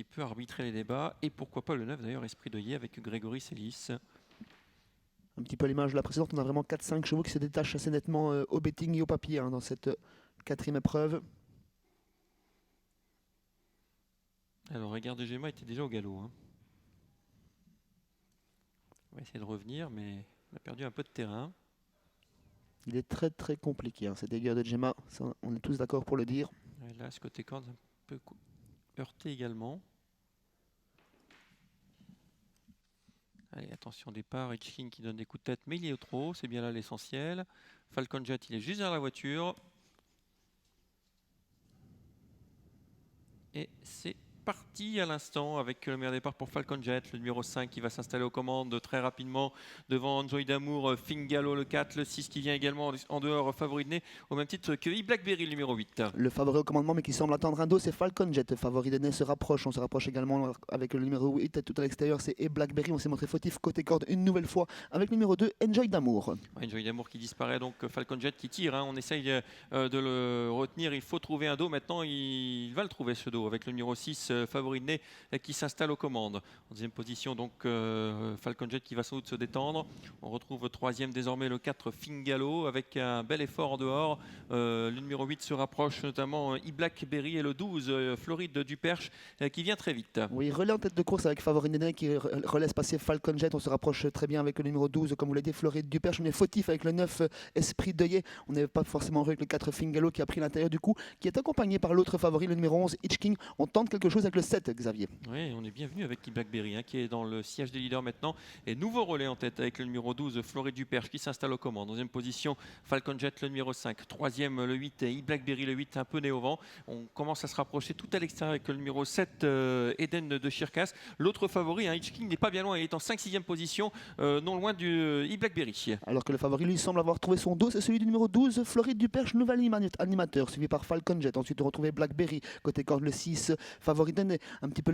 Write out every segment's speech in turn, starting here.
Il peut arbitrer les débats. Et pourquoi pas le 9 d'ailleurs, Esprit d'Oeillet avec Grégory Sélis. Un petit peu à l'image de la précédente, on a vraiment 4-5 chevaux qui se détachent assez nettement au betting et au papier dans cette quatrième épreuve. Alors, Égard de Géma était déjà au galop. On va essayer de revenir, mais on a perdu un peu de terrain. Il est très très compliqué, cet Égard de Gemma, on est tous d'accord pour le dire. Et là, ce côté corde un peu heurté également. Allez, attention départ, Hitchking qui donne des coups de tête, mais il est au trot, c'est bien là l'essentiel. Falcon Jet, il est juste derrière la voiture. Et c'est parti à l'instant avec le meilleur départ pour Falcon Jet, le numéro 5 qui va s'installer aux commandes très rapidement devant Enjoy d'Amour, Fingalo le 4, le 6 qui vient également en dehors favori de nez au même titre que E-Blackberry le numéro 8. Le favori au commandement mais qui semble attendre un dos, c'est Falcon Jet. Favori de nez se rapproche, on se rapproche également avec le numéro 8 tout à l'extérieur, c'est E-Blackberry. On s'est montré fautif côté corde une nouvelle fois avec le numéro 2, Enjoy d'Amour. Enjoy d'Amour qui disparaît, donc Falcon Jet qui tire, on essaye de le retenir, il faut trouver un dos, maintenant il va le trouver ce dos avec le numéro 6, favori de nez qui s'installe aux commandes. En deuxième position donc Falcon Jet qui va sans doute se détendre. On retrouve troisième désormais le 4 Fingalo avec un bel effort en dehors. Le numéro 8 se rapproche notamment E-Blackberry et le 12 Floride du Perche qui vient très vite. Oui, relais en tête de course avec favori de nez qui relaisse passer Falcon Jet. On se rapproche très bien avec le numéro 12 comme vous l'avez dit, Floride du Perche. On est fautif avec le 9 Esprit d'Oeillet. On n'est pas forcément heureux avec le 4 Fingalo qui a pris l'intérieur du coup, qui est accompagné par l'autre favori, le numéro 11 Hitchking. On tente quelque chose avec le 7 Xavier. Oui, on est bienvenu avec E-Blackberry qui est dans le siège des leaders maintenant. Et nouveau relais en tête avec le numéro 12, Floride du Perche qui s'installe aux commandes. Deuxième position, Falcon Jet le numéro 5. Troisième, le 8, E-Blackberry le 8, un peu né au vent. On commence à se rapprocher tout à l'extérieur avec le numéro 7, Eden de Chircas. L'autre favori, Hitchking, n'est pas bien loin. Il est en 5-6e position, non loin du E-Blackberry. Alors que le favori, lui, semble avoir trouvé son dos. C'est celui du numéro 12, Floride du Perche, nouvel animateur, suivi par Falcon Jet. Ensuite, on retrouve Blackberry, côté corde le 6, favori d'Eden, un petit peu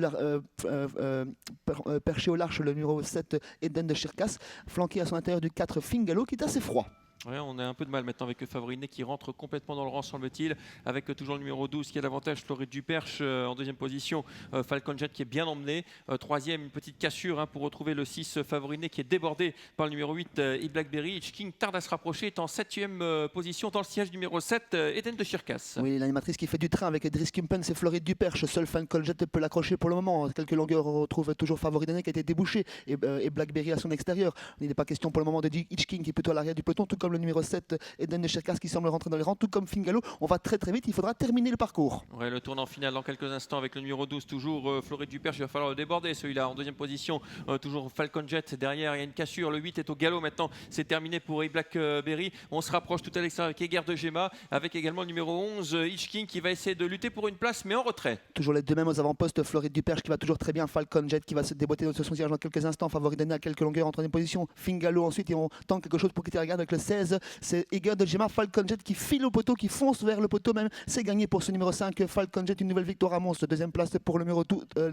perché au large, le numéro 7, Eden de Chircas, flanqué à son intérieur du 4, Fingalo, qui est assez froid. Ouais, on a un peu de mal maintenant avec le Favoriné qui rentre complètement dans le rang, semble-t-il, avec toujours le numéro 12 qui a l'avantage, Floride du Perche en deuxième position, Falcon Jet qui est bien emmené, troisième, une petite cassure pour retrouver le 6 Favoriné qui est débordé par le numéro 8 E-Blackberry. Hitchking tarde à se rapprocher, est en 7e position dans le siège numéro 7, Eden de Chircas. Oui, l'animatrice qui fait du train avec Driss Kimpen, c'est Floride du Perche. Seul Falcon Jet peut l'accrocher pour le moment. Quelques longueurs, on retrouve toujours Favoriné qui a été débouché et Blackberry à son extérieur. Il n'est pas question pour le moment de Hitchking qui est plutôt à l'arrière du peloton, tout comme le numéro 7, Eden de Chircas qui semble rentrer dans les rangs, tout comme Fingalo. On va très très vite, il faudra terminer le parcours. Ouais, le tournant final dans quelques instants avec le numéro 12, toujours Floride du Perche. Il va falloir le déborder celui-là en deuxième position. Toujours Falcon Jet derrière, il y a une cassure. Le 8 est au galop maintenant. C'est terminé pour E-Blackberry. On se rapproche tout à l'extérieur avec Égard de Gemma, avec également le numéro 11, Hitchking qui va essayer de lutter pour une place, mais en retrait. Toujours les deux mêmes aux avant-postes, Floride du Perche qui va toujours très bien, Falcon Jet qui va se déboîter de son siège dans quelques instants, favori d'Anna à quelques longueurs en troisième position, Fingalo ensuite, et on tente quelque chose pour quitter la garde avec le 16, c'est Égard de Gemma, Falcon Jet qui file au poteau, qui fonce vers le poteau même, c'est gagné pour ce numéro 5, Falcon Jet, une nouvelle victoire à Mons, deuxième place pour le numéro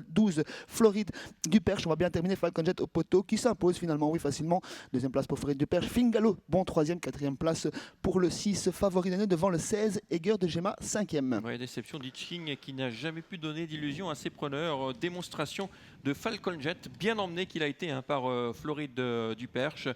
12, Floride du Perche. On va bien terminer, Falcon Jet au poteau qui s'impose finalement, oui, facilement, deuxième place pour Floride du Perche, Fingalo, bon troisième, quatrième place pour le 6, favori d'année devant le 16, Égard de Gemma, cinquième. Ouais, déception d'Hitchking qui n'a jamais pu donner d'illusion à ses preneurs. Démonstration de Falcon Jet, bien emmené qu'il a été par Floride du Perche.